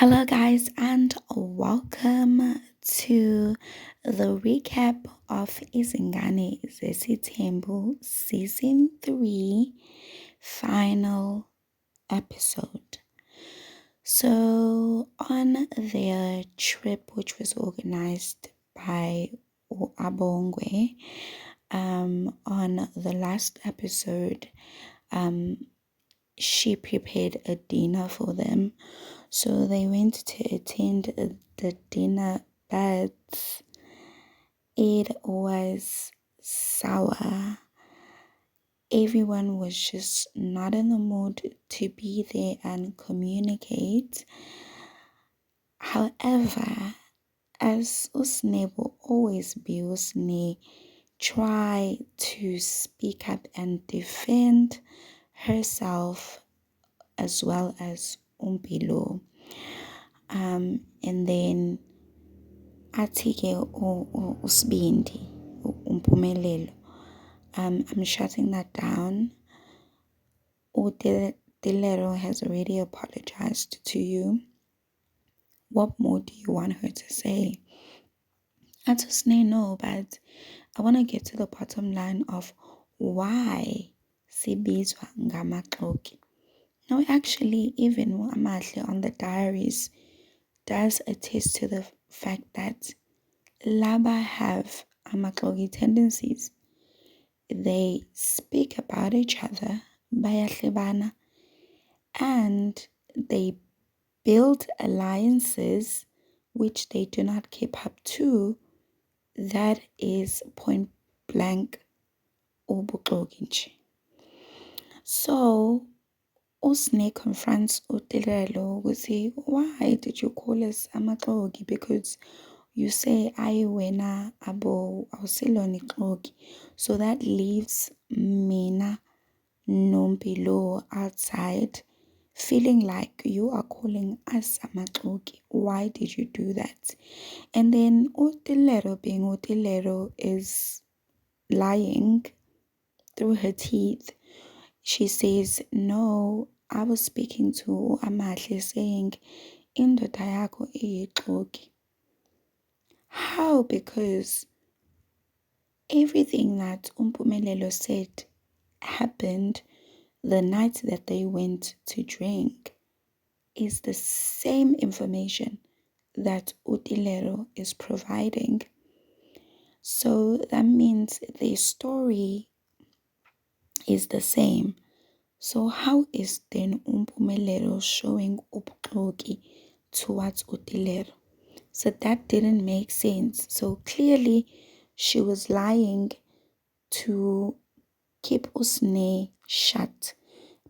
Hello, guys, and welcome to the recap of Izingane Zesithembu Season 3 final episode. So, on their trip, which was organized by Abongwe, on the last episode, um, she prepared a dinner for them. So they went to attend the dinner, but it was sour. Everyone was just not in the mood to be there and communicate. However, as Usne will always be Usne, try to speak up and defend herself as well as Umpilo. And then athi-ke usibindi umpumelelo. I'm shutting that down. Utilero has already apologized to you. What more do you want her to say? I just no, but I want to get to the bottom line of why sibizwa ngamaxoki. No, actually, even Amahle on the diaries does attest to the fact that Laba have amaxoki tendencies. They speak about each other, bayahlebana, and they build alliances which they do not keep up to. That is point blank ubuxoki nje. So Usne confronts Utilelo ukuthi, why did you call us amaxoki? Because you say I wena abo awusilona ixoki. So that leaves mina Nompilo outside feeling like you are calling us amaxoki. Why did you do that? And then Utilero being Utilero is lying through her teeth. She says, no, I was speaking to Amahle saying, indoda yakho iyixoki. How? Because everything that Umpumelelo said happened the night that they went to drink is the same information that Utilero is providing. So that means the story is the same. So how is then Umpumelelo showing ubuxoki towards Utilero? So that didn't make sense. So clearly she was lying to keep Usne shut.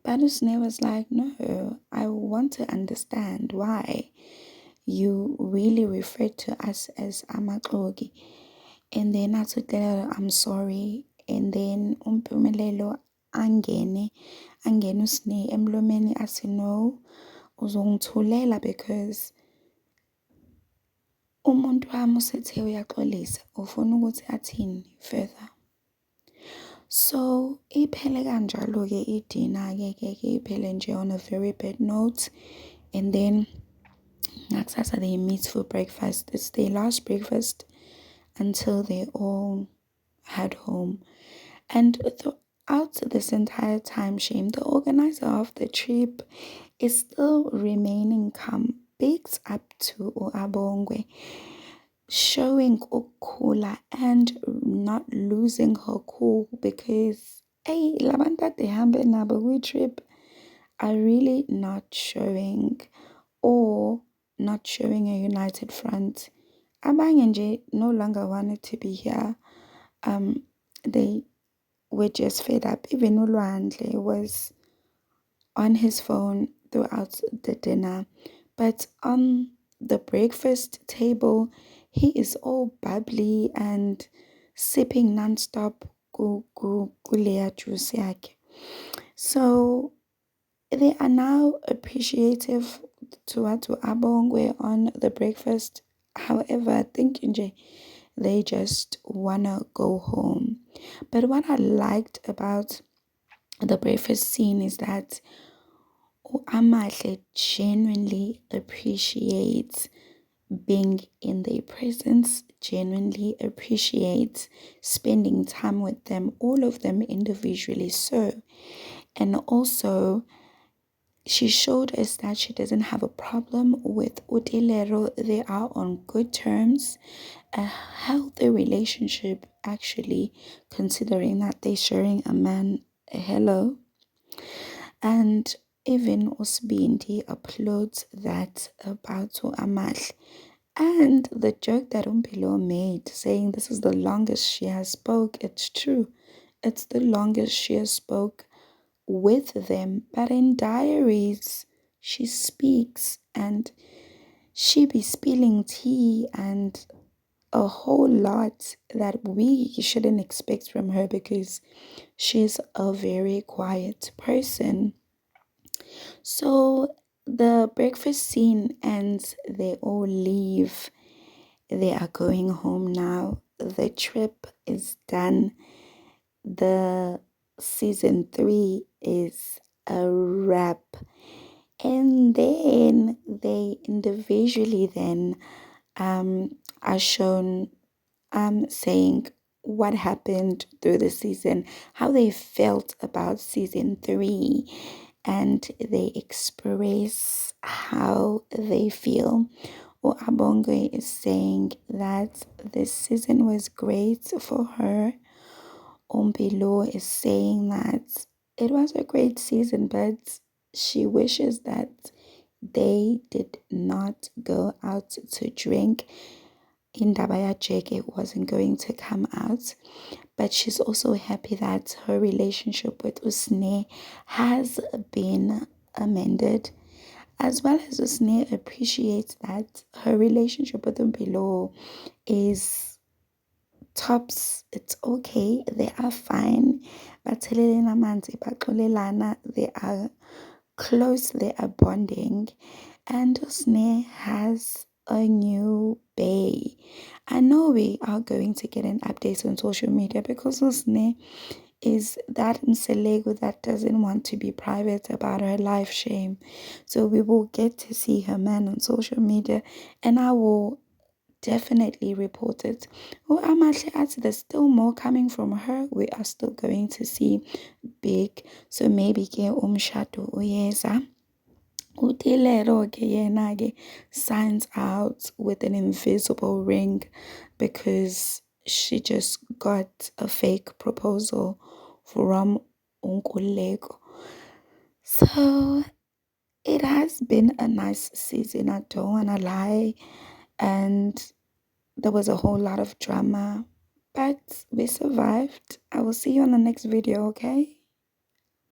But Usne was like, no, I want to understand why you really refer to us as amaxoki. And then Atsutelelo, I'm sorry. And then Umpumelelo angene Usne emlomeni athi no, uzongithulela because umuntu wami usethe uyaxolisa ufuna ukuthi athini further. So iphele kanjalo-ke idina-ke iphele nje on a very bad note. And then ngakusasa they meet for breakfast. It's their last breakfast until they all head home. And throughout this entire time, Shame, the organizer of the trip, is still remaining calm. Bigs up to Abongwe, showing ukukhula and not losing her cool because hey, labantu dehambe nabo kwi-trip are really not showing or not showing a united front. Abanye nje no longer wanted to be here. They were just fed up. Even Ulwandle was on his phone throughout the dinner. But on the breakfast table, he is all bubbly and sipping non-stop kuleya juice yakhe. So they are now appreciative towards Abongwe on the breakfast. However, I think nje they just wanna go home. But what I liked about the breakfast scene is that Amahle genuinely appreciates being in their presence, genuinely appreciates spending time with them, all of them individually. So, and also she showed us that she doesn't have a problem with Utilero. They are on good terms, a healthy relationship, actually, considering that they're sharing a man. Hello. And even Osbindi uploads that about Amahl. And the joke that Umpilo made, saying this is the longest she has spoke, it's true. It's the longest she has spoke with them. But in diaries, she speaks and she be spilling tea and a whole lot that we shouldn't expect from her because she's a very quiet person. So the breakfast scene ends, they all leave. They are going home now. The trip is done. The season 3 is a wrap. And then they individually then are shown saying what happened through the season, how they felt about season 3, and they express how they feel. Abongo is saying that this season was great for her. Ompilo is saying that it was a great season, but she wishes that they did not go out to drink. Indaba Jake wasn't going to come out, but she's also happy that her relationship with Usne has been amended, as well as Usne appreciates that her relationship with Umpilo is tops. It's okay, they are fine, but they are close, they are bonding, and Usne has a new bae. I know we are going to get an update on social media because Usne is that Nselego that doesn't want to be private about her life shame. So we will get to see her man on social media, and I will definitely report it. Oh, Amahle adds there's still more coming from her. We are still going to see big. So maybe ke umshado uyeza. Utilero ke yena ke signs out with an invisible ring because she just got a fake proposal from Unkulego. So it has been a nice season, I don't wanna lie. And there was a whole lot of drama, but we survived. I will see you on the next video, okay?